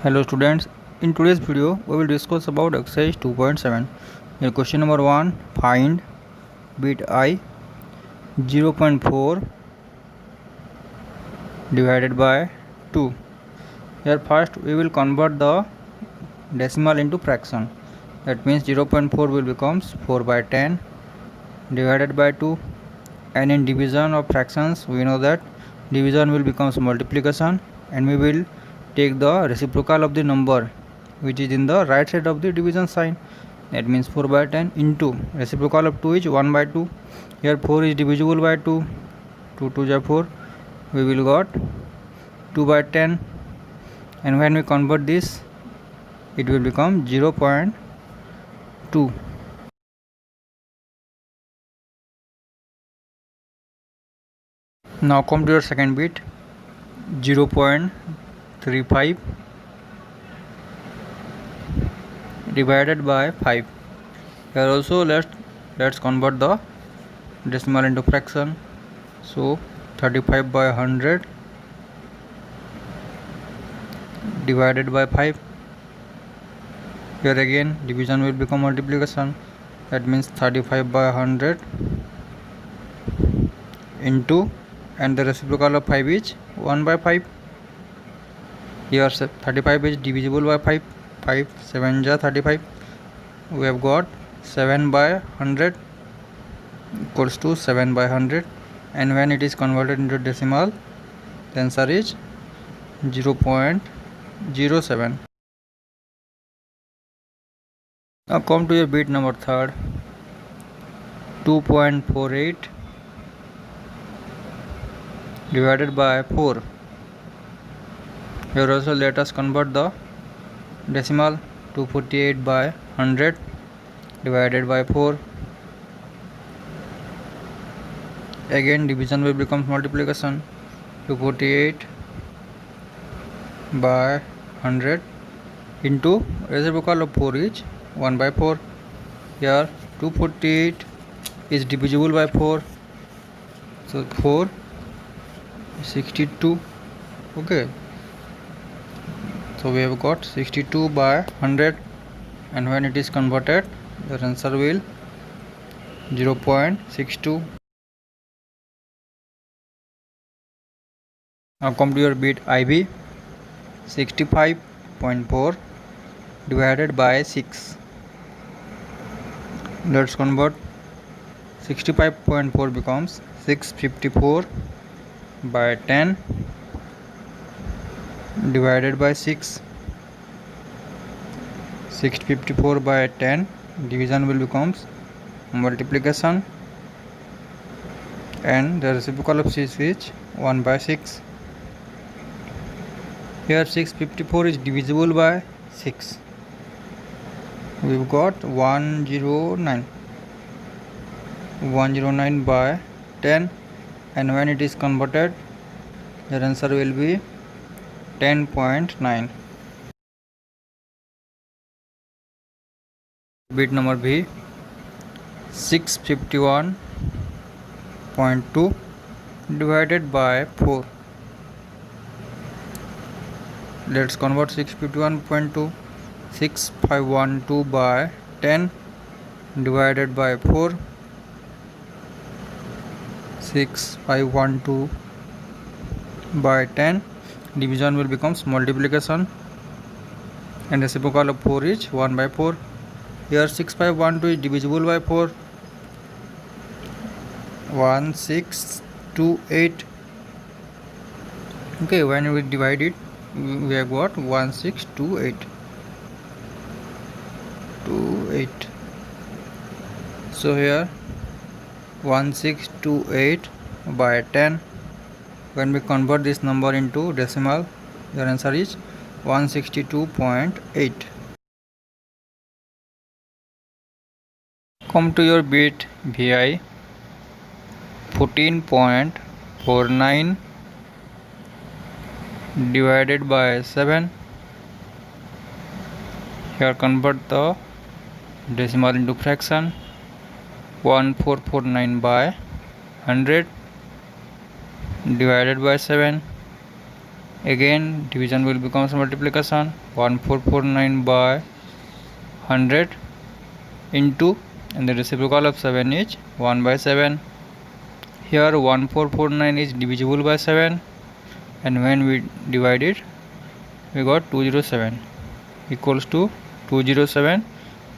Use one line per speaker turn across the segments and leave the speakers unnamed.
Hello students, in today's video we will discuss about exercise 2.7. Here question number 1, find bit I 0.4 divided by 2. Here first we will convert the decimal into fraction. That means 0.4 will becomes 4 by 10 divided by 2, and in division of fractions we know that division will becomes multiplication, and we will take the reciprocal of the number which is in the right side of the division sign. That means 4 by 10 into reciprocal of 2 is 1 by 2. Here 4 is divisible by 2. 2 2 is 4. We will got 2 by 10, and when we convert this it will become 0.2. Now come to your second bit 0.35 divided by 5. Here also let's convert the decimal into fraction. So 35 by 100 divided by 5. Here again division will become multiplication. That means 35 by 100 into, and the reciprocal of 5 is 1 by 5. Here 35 is divisible by 5. 5 7 ja 35. We have got 7 by 100 equals to 7 by 100, and when it is converted into decimal the answer is 0.07. Now come to your bit number third 2.48 divided by 4. Here also let us convert the decimal. 248 by 100 divided by 4. Again division will become multiplication. 248 by 100 into reciprocal of 4 is 1 by 4. Here 248 is divisible by 4, so 4 62. Okay, so we have got 62 by 100, and when it is converted the answer will 0.62. Now come to your bit IB 65.4 divided by 6. Let's convert. 65.4 becomes 654 by 10 divided by 6. 654 by 10 division will becomes multiplication, and the reciprocal of 6 is 1 by 6. Here 654 is divisible by 6. We've got 109 by 10, and when it is converted the answer will be 10.9. Bit number B 651.2 divided by 4. Let's convert 651.2. 6512 by 10 divided by 4. 6512 by 10 division will becomes multiplication, and reciprocal of 4 is 1 by 4. Here 6512 is divisible by 4. 1628. Okay, when we divide it we have got 1628. So here 1628 by 10, when we convert this number into decimal your answer is 162.8. Come to your bit VI 14.49 divided by 7. Here convert the decimal into fraction. 1449 by 100 divided by 7. Again division will becomes multiplication. 1449 by 100 into, and the reciprocal of 7 is 1 by 7. Here 1449 is divisible by 7, and when we divide it we got 207 equals to 207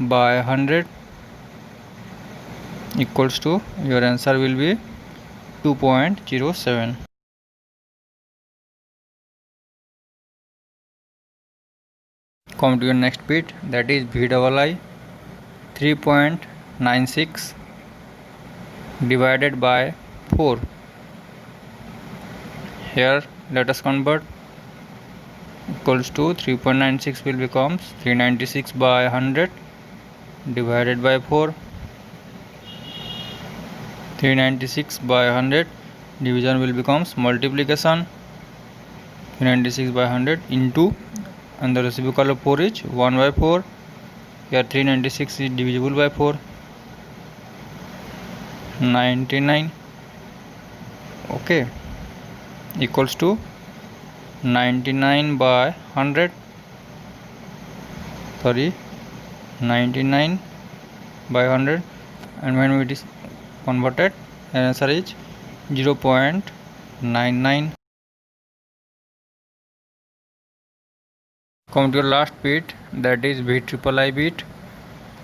by 100 equals to, your answer will be 2.07. Come to your next bit, that is VII 3.96 divided by 4. Here let us convert. Equals to 3.96 will becomes 396 by 100 divided by 4. 396 by 100 division will becomes multiplication. 396 by 100 into, and the reciprocal of 4 is 1 by 4. Here 396 is divisible by 4. 99, okay, equals to 99 by 100, 99 by 100, and when it is converted, answer is 0.99. Come to your last bit, that is VIII bit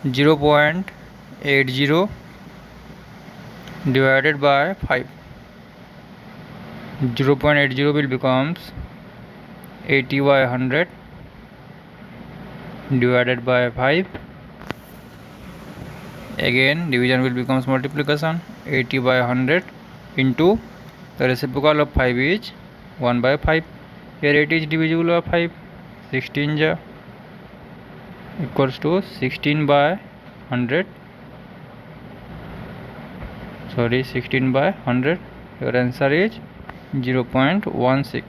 0.80 divided by 5. 0.80 will becomes 80 by 100 divided by 5. Again division will becomes multiplication. 80 by 100 into, the reciprocal of 5 is 1 by 5. Here 80 is divisible by 5. 16 ja equals to 16 by 100. 16 by 100. Your answer is 0.16.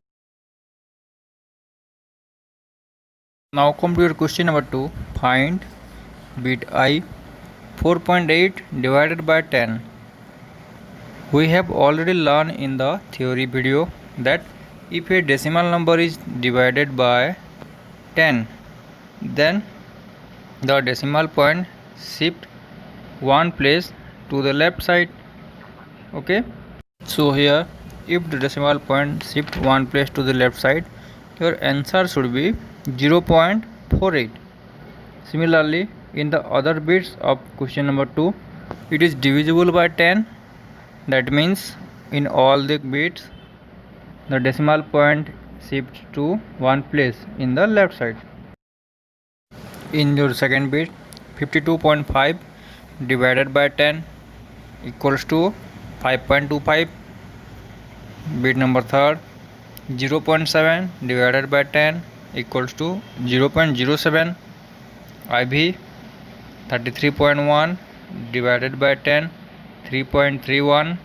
Now come to your question number 2. Find bit I 4.8 divided by 10. We have already learned in the theory video that if a decimal number is divided by 10, then the decimal point shift one place to the left side. Okay, so here if the decimal point shift one place to the left side, your answer should be 0.48. Similarly, in the other bits of question number 2, it is divisible by 10. That means in all the bits the decimal point shifts to one place in the left side. In your second bit, 52.5 divided by 10 equals to 5.25. Bit number 3, 0.7 divided by 10 equals to 0.07. IV 33.1 divided by 10, 3.31.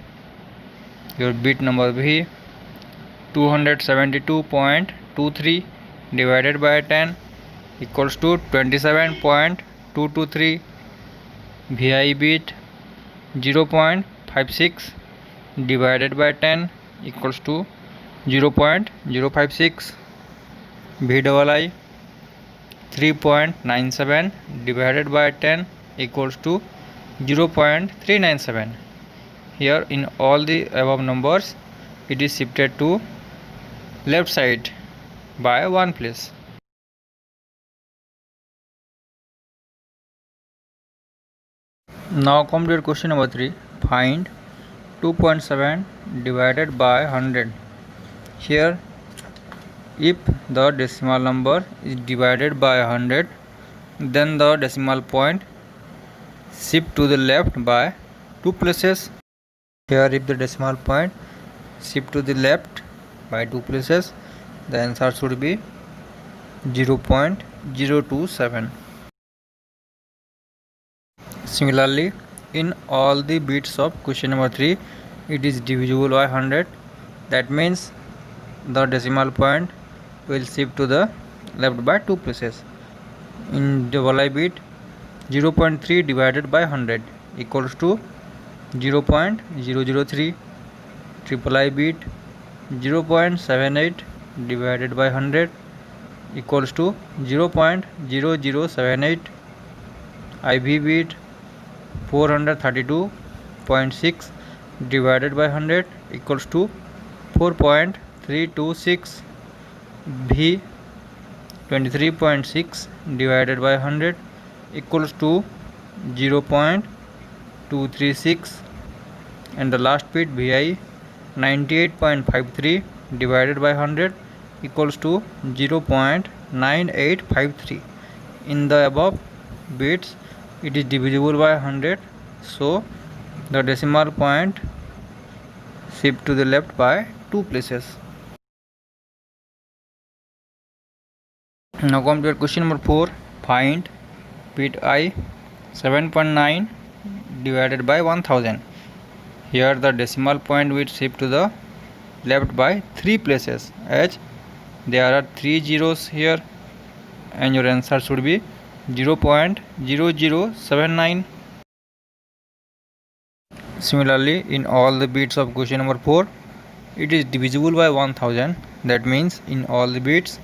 Your bit number V 272.23 divided by 10 equals to 27.223. VI bit 0.56 divided by 10 equals to 0.056. VII 3.97 divided by 10 equals to 0.397. Here in all the above numbers, it is shifted to left side by one place. Now come to your question number 3. Find 2.7 divided by 100. Here, if the decimal number is divided by 100, then the decimal point shift to the left by 2 places. Here if the decimal point shift to the left by 2 places, the answer should be 0.027. Similarly, in all the bits of question number 3, it is divisible by 100. That means the decimal point will shift to the left by 2 places. In double bit, 0.3 divided by 100 equals to 0.003. Triple I bit 0.78 divided by 100 equals to 0.0078. IV bit 432.6 divided by 100 equals to 4.326. V 23.6 divided by 100 equals to 0.236. And the last bit Vi 98.53 divided by 100 equals to 0.9853. In the above bits it is divisible by 100, so the decimal point shift to the left by 2 places. Now come to question number 4. Find bit I 7.9 divided by 1000. Here the decimal point will shift to the left by 3 places, as there are 3 zeros here, and your answer should be 0.0079. Similarly, in all the bits of question number 4, it is divisible by 1000. That means in all the bits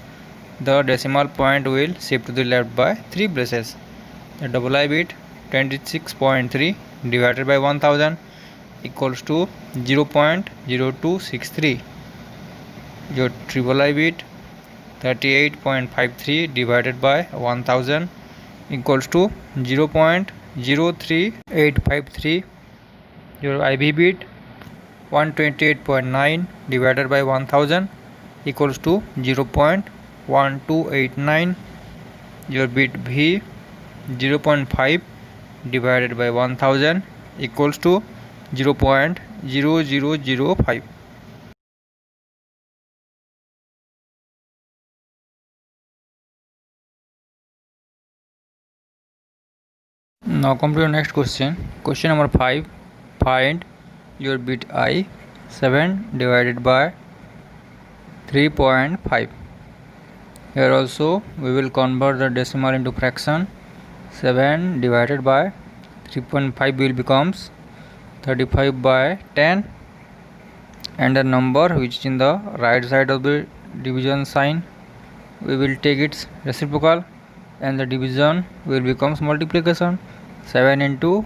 the decimal point will shift to the left by 3 places. The double I bit 26.3 divided by 1000 equals to 0.0263. Your triple I bit 38.53 divided by 1000 equals to 0.03853. Your IV bit 128.9 divided by 1000 equals to 0.1289. Your bit V 0.5 divided by 1000 equals to 0.0005. Now come to the next question. Question number 5. Find your bit I 7 divided by 3.5. Here also we will convert the decimal into fraction. 7 divided by 3.5 will becomes 35 by 10, and the number which is in the right side of the division sign, we will take its reciprocal, and the division will becomes multiplication. 7 into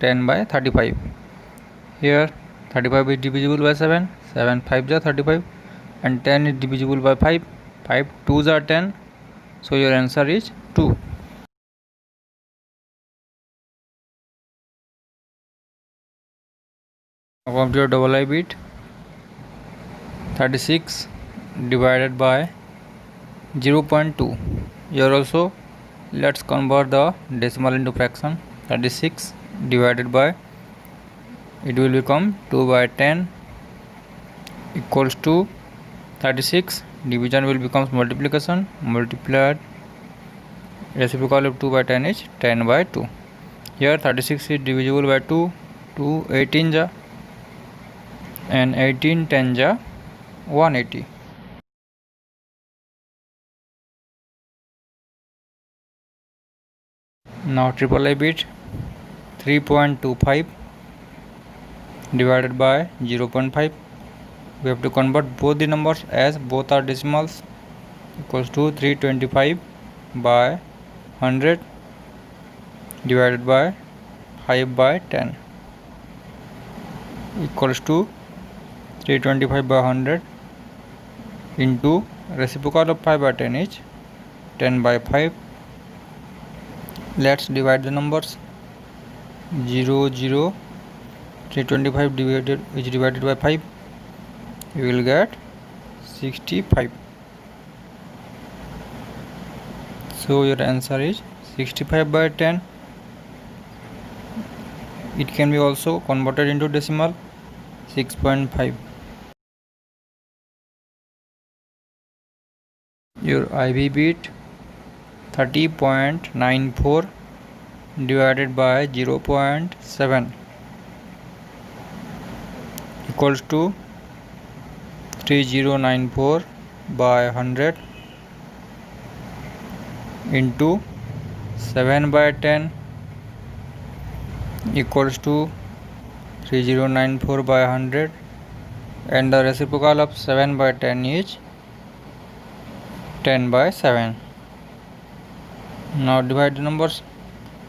10 by 35. Here 35 is divisible by 7, 7 5 are 35, and 10 is divisible by 5, 5 2s are 10, so your answer is 2. Now come to your double I bit 36 divided by 0.2. Here also let's convert the decimal into fraction. 36 divided by, it will become 2 by 10 equals to 36. Division will becomes multiplication. Multiplied reciprocal of 2 by 10 is 10 by 2. Here 36 is divisible by 2. 2 18 ja, and 18 10 ja 180. Now triple I bit 3.25 divided by 0.5. We have to convert both the numbers as both are decimals. Equals to 325 by 100 divided by 5 by 10 equals to 325 by 100 into reciprocal of 5 by 10 is 10 by 5. Let's divide the numbers. 0 0 325 divided by 5, you will get 65. So your answer is 65 by 10. It can be also converted into decimal 6.5. Your IV bit 30.94 divided by 0.7 equals to 3094 by 100 into 7 by 10 equals to 3094 by 100, and the reciprocal of 7 by 10 is 10/7. Now divide the numbers.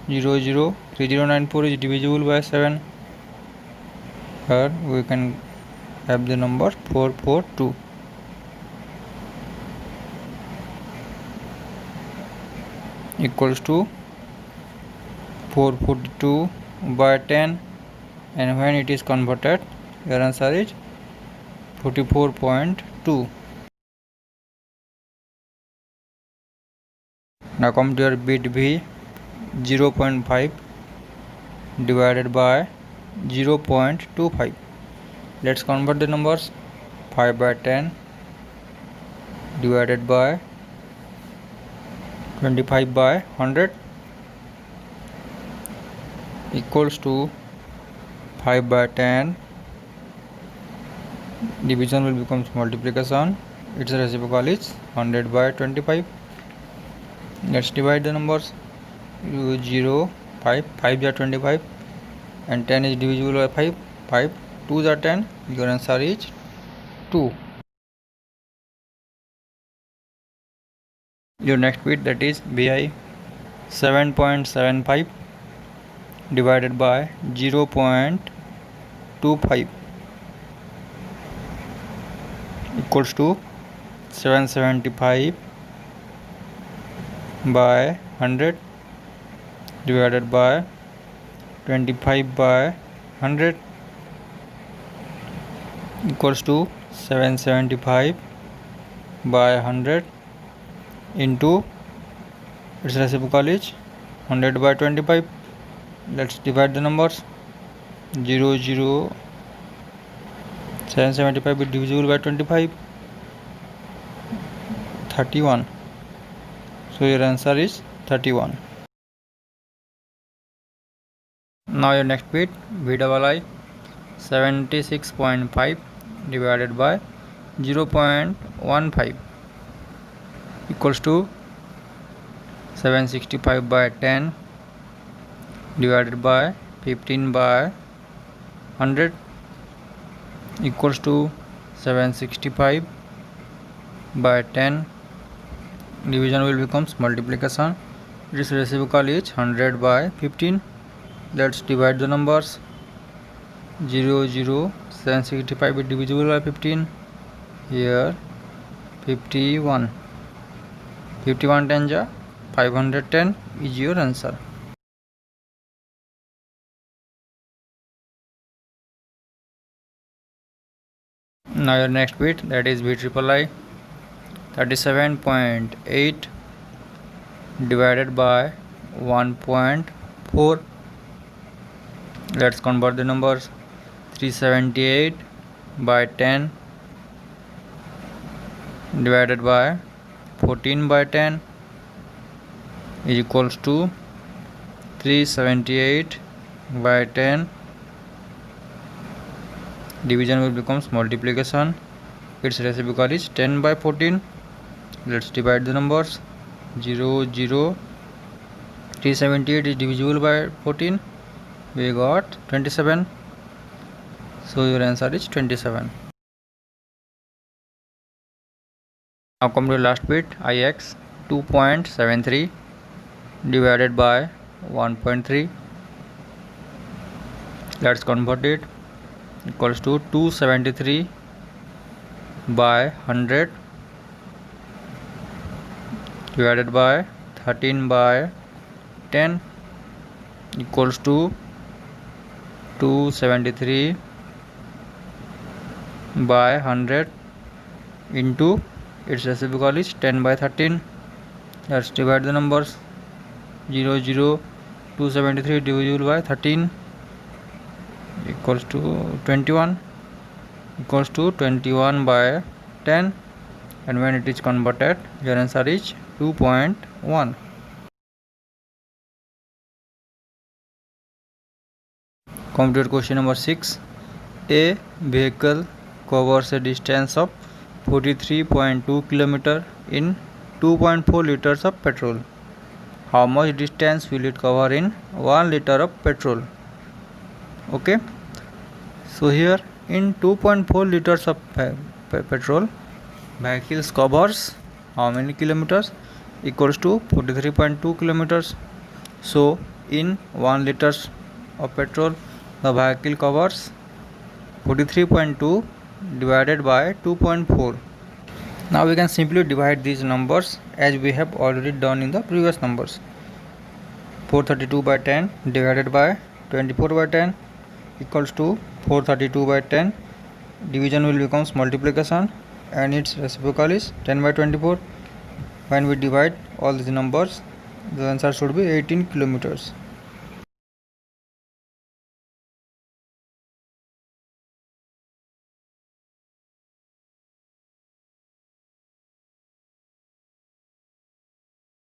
003094 is divisible by 7. Here we can have the number 442. Equals to 442 by 10, and when it is converted, your answer is 44.2. Now come to your bit B. 0.5 divided by 0.25. Let's convert the numbers. 5/10 divided by 25/100 equals to 5/10. Division will become multiplication. Its reciprocal is 100/25. Let's divide the numbers. 0, 5, 5 are 25, and 10 is divisible by 5. 5, 2 are 10. Your answer is 2. Your next bit, that is BI. 7.75 divided by 0.25 equals to 775 by 100 divided by 25/100 equals to 775 by 100 into its reciprocal is 100/25. Let's divide the numbers. 775 is divisible by 25. 31. So your answer is 31. Now your next bit, VII. 76.5 divided by 0.15 equals to 765 by 10 divided by 15/100 equals to 765 by 10. Division will becomes multiplication. Its reciprocal is 100/15. Let's divide the numbers. 765 is divisible by 15. Here 51. 51 10 ja 510 is your answer. Now your next bit, that is VIII. 37.8 divided by 1.4. Let's convert the numbers. 378 by 10 divided by 14/10 is equals to 378 by 10. Division will becomes multiplication. Its reciprocal is 10/14. Let's divide the numbers. 378 is divisible by 14. We got 27. So your answer is 27. Now come to the last bit, IX. 2.73 divided by 1.3. Let's convert it. Equals to 273 by 100 divided by 13/10 equals to 273 by 100 into its reciprocal is 10/13. Let's divide the numbers. 273 divisible by 13 equals to 21 equals to 21/10, and when it is converted, your answer is 2.1. Come to question number 6. A vehicle covers a distance of 43.2 km in 2.4 liters of petrol. How much distance will it cover in 1 liter of petrol? Okay, so here in 2.4 liters of petrol, vehicles covers how many kilometers? Equals to 43.2 kilometers. So in 1 liters of petrol, the vehicle covers 43.2 divided by 2.4. Now we can simply divide these numbers as we have already done in the previous numbers. 432 by 10 divided by 24 by 10 equals to 432 by 10. Division will becomes multiplication and its reciprocal is 10 by 24. When we divide all these numbers, the answer should be 18 kilometers.